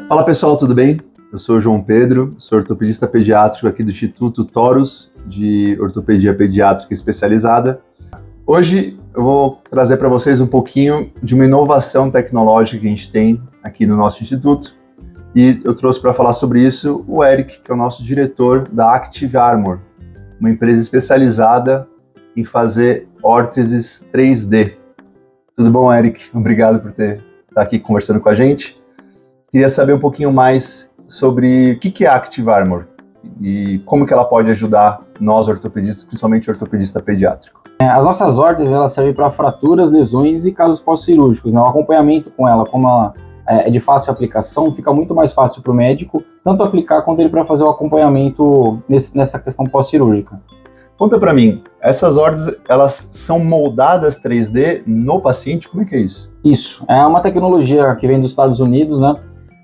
Fala pessoal, tudo bem? Eu sou o João Pedro, sou ortopedista pediátrico aqui do Instituto Torus de Ortopedia Pediátrica Especializada. Hoje eu vou trazer para vocês um pouquinho de uma inovação tecnológica que a gente tem aqui no nosso instituto. E eu trouxe para falar sobre isso o Eric, que é o nosso diretor da Active Armor, uma empresa especializada em fazer órteses 3D. Tudo bom, Eric? Obrigado por estar aqui conversando com a gente. Queria saber um pouquinho mais sobre o que é a Active Armor e como que ela pode ajudar nós ortopedistas, principalmente ortopedista pediátrico. As nossas órteses, elas servem para fraturas, lesões e casos pós-cirúrgicos, né? O acompanhamento com ela, como ela é de fácil aplicação, fica muito mais fácil para o médico, tanto aplicar quanto ele para fazer o acompanhamento nessa questão pós-cirúrgica. Conta para mim, essas órteses, elas são moldadas 3D no paciente? Como é que é isso? Isso, é uma tecnologia que vem dos Estados Unidos, né?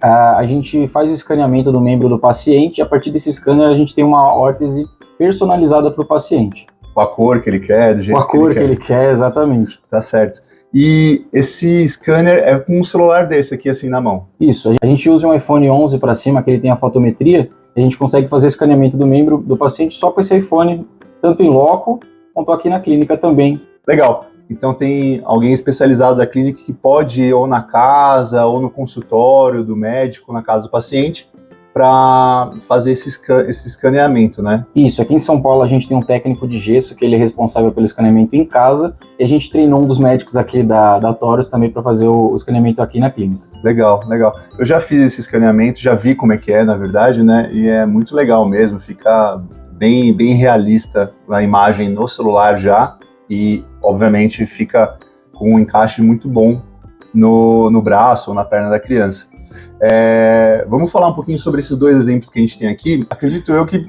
A gente faz o escaneamento do membro do paciente e a partir desse scanner a gente tem uma órtese personalizada para o paciente. Com a cor que ele quer, do jeito que ele quer. Com a cor que ele quer, exatamente. Tá certo. E esse scanner é com um celular desse aqui assim na mão? Isso, a gente usa um iPhone 11 para cima, que ele tem a fotometria, e a gente consegue fazer o escaneamento do membro do paciente só com esse iPhone, tanto em loco quanto aqui na clínica também. Legal. Então tem alguém especializado da clínica que pode ir ou na casa ou no consultório do médico, na casa do paciente, para fazer esse escaneamento, né? Isso, aqui em São Paulo a gente tem um técnico de gesso que ele é responsável pelo escaneamento em casa e a gente treinou um dos médicos aqui da Torus também para fazer o escaneamento aqui na clínica. Legal, legal. Eu já fiz esse escaneamento, já vi como é que é, na verdade, né? E é muito legal mesmo, fica bem realista na imagem no celular já. E, obviamente, fica com um encaixe muito bom no braço ou na perna da criança. Vamos falar um pouquinho sobre esses dois exemplos que a gente tem aqui. Acredito eu que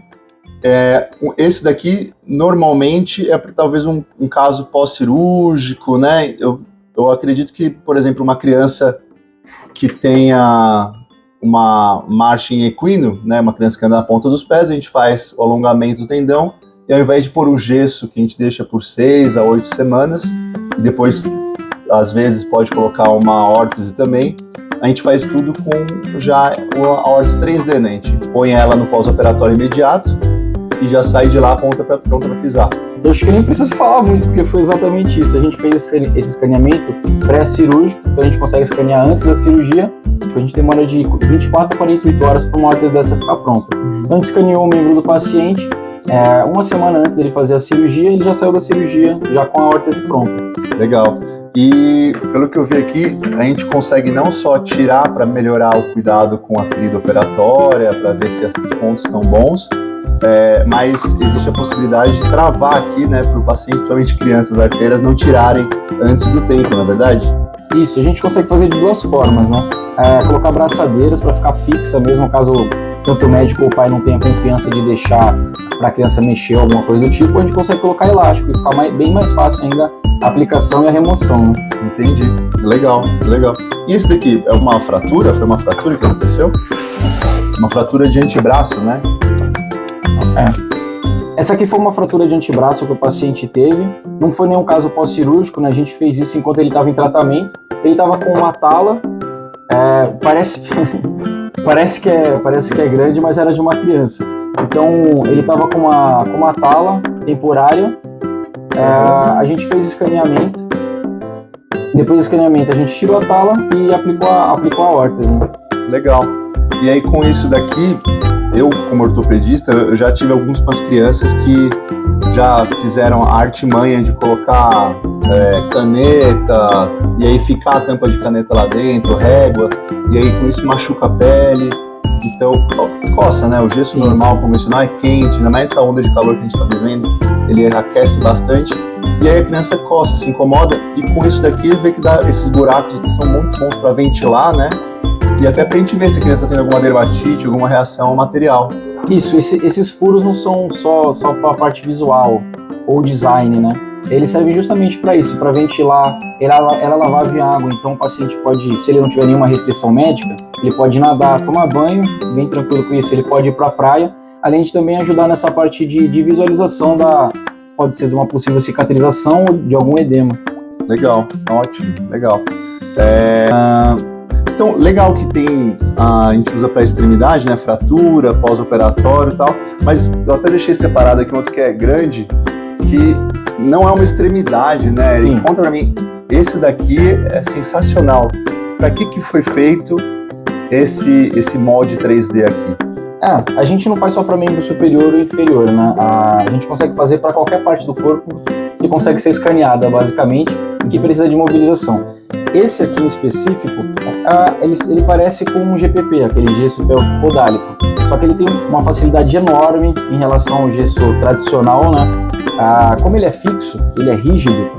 esse daqui, normalmente, é talvez um caso pós-cirúrgico, né? Eu acredito que, por exemplo, uma criança que tenha uma marcha em equino, né? Uma criança que anda na ponta dos pés, a gente faz o alongamento do tendão, e ao invés de pôr o gesso, que a gente deixa por 6 a 8 semanas, e depois, às vezes, pode colocar uma órtese também, a gente faz tudo com já a órtese 3D, né? A gente põe ela no pós-operatório imediato e já sai de lá pronta para pisar. Eu acho que eu nem preciso falar muito, porque foi exatamente isso. A gente fez esse escaneamento pré-cirúrgico, então a gente consegue escanear antes da cirurgia, a gente demora de 24 a 48 horas para uma órtese dessa ficar pronta. Então a gente escaneou o membro do paciente, uma semana antes dele fazer a cirurgia, ele já saiu da cirurgia já com a órtese pronta. Legal. E pelo que eu vi aqui, a gente consegue não só tirar para melhorar o cuidado com a ferida operatória, para ver se os pontos estão bons, mas existe a possibilidade de travar aqui, né, para o paciente, principalmente crianças arteiras, não tirarem antes do tempo, não é verdade? Isso, a gente consegue fazer de duas formas, né? Colocar braçadeiras para ficar fixa mesmo, caso tanto o médico ou o pai não tenha confiança de deixar para a criança mexer alguma coisa do tipo, a gente consegue colocar elástico e ficar bem mais fácil ainda a aplicação e a remoção, né? Entendi. Legal. E esse daqui é uma fratura? Foi uma fratura que aconteceu? Uma fratura de antebraço, né? Essa aqui foi uma fratura de antebraço que o paciente teve. Não foi nenhum caso pós-cirúrgico, né? A gente fez isso enquanto ele estava em tratamento. Ele estava com uma tala. Parece que é grande, mas era de uma criança. Então, ele estava com uma tala temporária. A gente fez o escaneamento. Depois do escaneamento, a gente tirou a tala e aplicou a órtese, né? Legal. E aí, com isso daqui, eu, como ortopedista, eu já tive algumas crianças que já fizeram a artimanha de colocar caneta, e aí ficar a tampa de caneta lá dentro, régua, e aí com isso machuca a pele. Então, coça, né? O gesso normal, convencional, é quente, ainda mais essa onda de calor que a gente tá vivendo, ele aquece bastante, e aí a criança coça, se incomoda, e com isso daqui vê que dá esses buracos que são muito bons para ventilar, né? E até pra gente ver se a criança tem alguma dermatite, alguma reação ao material. Isso, esses furos não são só para a parte visual ou design, né? Eles servem justamente para isso, para ventilar, era lavagem de água, então o paciente pode, se ele não tiver nenhuma restrição médica, ele pode nadar, tomar banho, bem tranquilo com isso, ele pode ir para a praia, além de também ajudar nessa parte de visualização pode ser de uma possível cicatrização ou de algum edema. Legal, ótimo, legal. Então, legal que a gente usa para extremidade, né? Fratura, pós-operatório e tal, mas eu até deixei separado aqui um outro que é grande, que não é uma extremidade, né? Sim. Conta pra mim, esse daqui é sensacional. Para que foi feito esse molde 3D aqui? A gente não faz só para membro superior ou inferior, né? A gente consegue fazer para qualquer parte do corpo que consegue ser escaneada, basicamente, e que precisa de mobilização. Esse aqui em específico, ele parece com um GPP, aquele gesso podálico, só que ele tem uma facilidade enorme em relação ao gesso tradicional, né? Como ele é fixo, ele é rígido,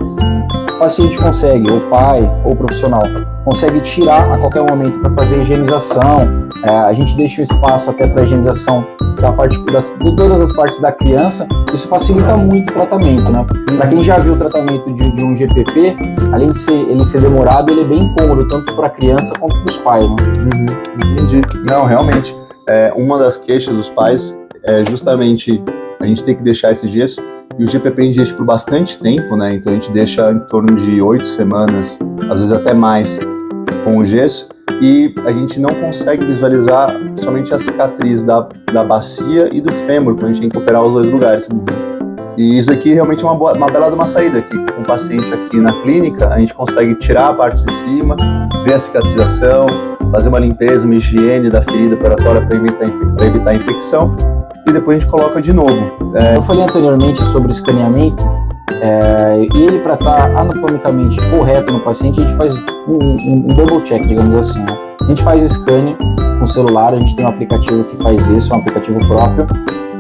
o paciente consegue, ou pai, ou profissional, consegue tirar a qualquer momento para fazer higienização. A gente deixa o espaço até para higienização de todas as partes da criança. Isso facilita muito o tratamento, né? Para quem já viu o tratamento de um GPP, além de ele ser demorado, ele é bem cômodo, tanto para a criança quanto para os pais, né? Entendi. Não, realmente, uma das queixas dos pais é justamente a gente tem que deixar esse gesso, e o GPP a gente deixa por bastante tempo, né? Então a gente deixa em torno de 8 semanas, às vezes até mais, com o gesso, e a gente não consegue visualizar somente a cicatriz da bacia e do fêmur, quando a gente tem que operar os dois lugares. E isso aqui realmente é uma bela de uma saída aqui. Com o paciente aqui na clínica, a gente consegue tirar a parte de cima, ver a cicatrização, fazer uma limpeza, uma higiene da ferida operatória para evitar a infecção, e depois a gente coloca de novo. Eu falei anteriormente sobre escaneamento, e ele, para estar anatomicamente correto no paciente, a gente faz um double check, digamos assim, né? A gente faz o scan com o celular, a gente tem um aplicativo que faz isso, um aplicativo próprio,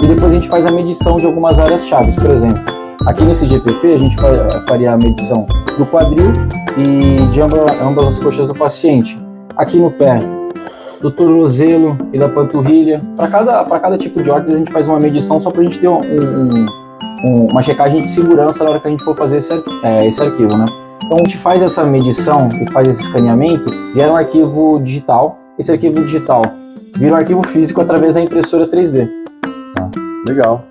e depois a gente faz a medição de algumas áreas chaves. Por exemplo, aqui nesse GPP a gente faria a medição do quadril e de ambas as coxas do paciente. Aqui no pé, do tornozelo e da panturrilha. Para cada tipo de órtese a gente faz uma medição só para a gente ter uma checagem de segurança na hora que a gente for fazer esse arquivo, né? Então a gente faz essa medição e faz esse escaneamento, gera um arquivo digital. Esse arquivo digital vira um arquivo físico através da impressora 3D. Legal.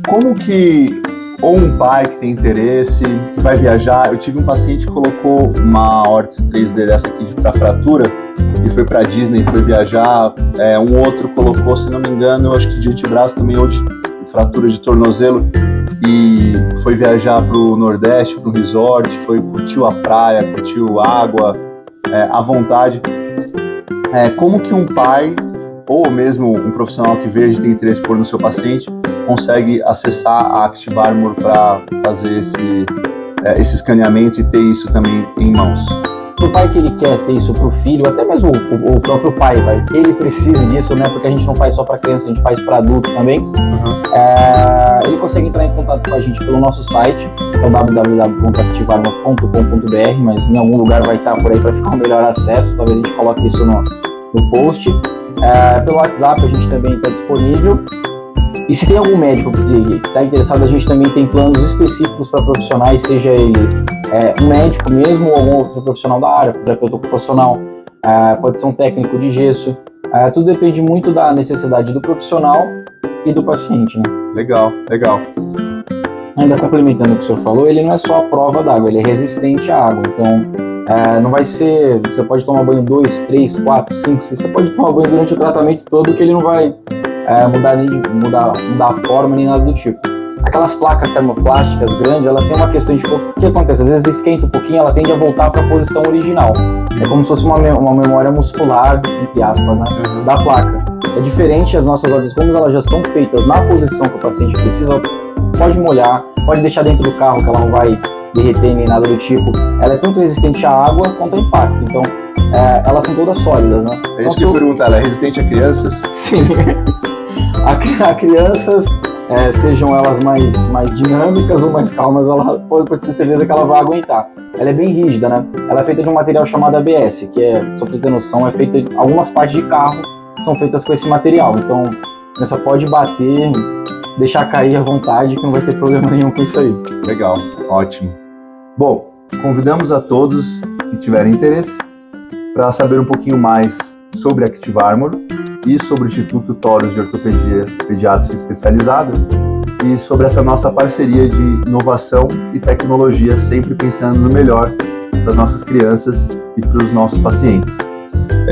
Como que, ou um pai que tem interesse, que vai viajar, eu tive um paciente que colocou uma órtese 3D dessa aqui para fratura, e foi para Disney, foi viajar, um outro colocou, se não me engano, acho que de antebraço também, ou de fratura de tornozelo, e foi viajar para o Nordeste, para um resort, curtiu a praia, curtiu água, à vontade. Como que um pai, ou mesmo um profissional que veja e tem interesse por no seu paciente, consegue acessar a Active Armor para fazer esse escaneamento e ter isso também em mãos? Pro pai que ele quer ter isso pro filho, até mesmo o próprio pai, ele precisa disso, né? Porque a gente não faz só para criança, a gente faz para adulto também. Ele consegue entrar em contato com a gente pelo nosso site, que é o www.activarmor.com.br, mas em algum lugar vai estar por aí para ficar um melhor acesso. Talvez a gente coloque isso no post. Pelo WhatsApp a gente também está disponível. E se tem algum médico que está interessado, a gente também tem planos específicos para profissionais, seja ele um médico mesmo ou algum outro profissional da área, terapeuta ocupacional, pode ser um técnico de gesso. Tudo depende muito da necessidade do profissional e do paciente, né? Legal. Ainda complementando o que o senhor falou, ele não é só a prova d'água, ele é resistente à água. Então, não vai ser... Você pode tomar banho 2, 3, 4, 5, 6... Você pode tomar banho durante o tratamento todo, que ele não vai mudar a forma nem nada do tipo. Aquelas placas termoplásticas grandes, elas têm uma questão de... O que acontece? Às vezes esquenta um pouquinho, ela tende a voltar para a posição original. É como se fosse uma memória muscular, entre aspas, né? Da placa. É diferente, as nossas órteses, como elas já são feitas na posição que o paciente precisa, pode molhar, pode deixar dentro do carro, que ela não vai derreter nem nada do tipo. Ela é tanto resistente à água quanto a impacto. Então, elas são todas sólidas, né? É isso que eu pergunto, ela é resistente a crianças? Sim. A crianças, sejam elas mais dinâmicas ou mais calmas, ela pode ter certeza que ela vai aguentar. Ela é bem rígida, né? Ela é feita de um material chamado ABS, que só para você ter noção, algumas partes de carro são feitas com esse material. Então, essa pode bater, deixar cair à vontade, que não vai ter problema nenhum com isso aí. Legal, ótimo. Bom, convidamos a todos que tiverem interesse para saber um pouquinho mais sobre a Active Armor e sobre o Instituto Toros de Ortopedia Pediátrica Especializada e sobre essa nossa parceria de inovação e tecnologia, sempre pensando no melhor para as nossas crianças e para os nossos pacientes.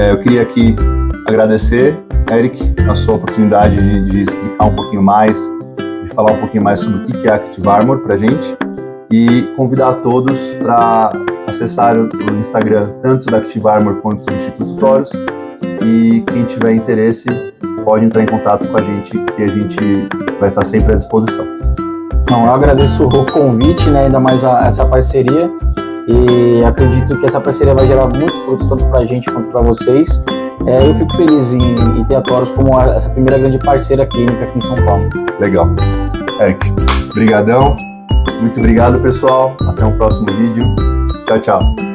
Eu queria aqui agradecer, Eric, a sua oportunidade de explicar um pouquinho mais, de falar um pouquinho mais sobre o que é Active Armor para a gente, e convidar a todos para acessar o Instagram, tanto da Active Armor quanto do Instituto Toros, e quem tiver interesse pode entrar em contato com a gente, que a gente vai estar sempre à disposição. Não, eu agradeço o convite, né, ainda mais essa parceria, e acredito que essa parceria vai gerar muitos frutos, tanto para a gente quanto para vocês. Eu fico feliz em ter a Toros como essa primeira grande parceira clínica aqui em São Paulo. Legal. Eric, brigadão. Muito obrigado, pessoal. Até um próximo vídeo. Tchau, tchau.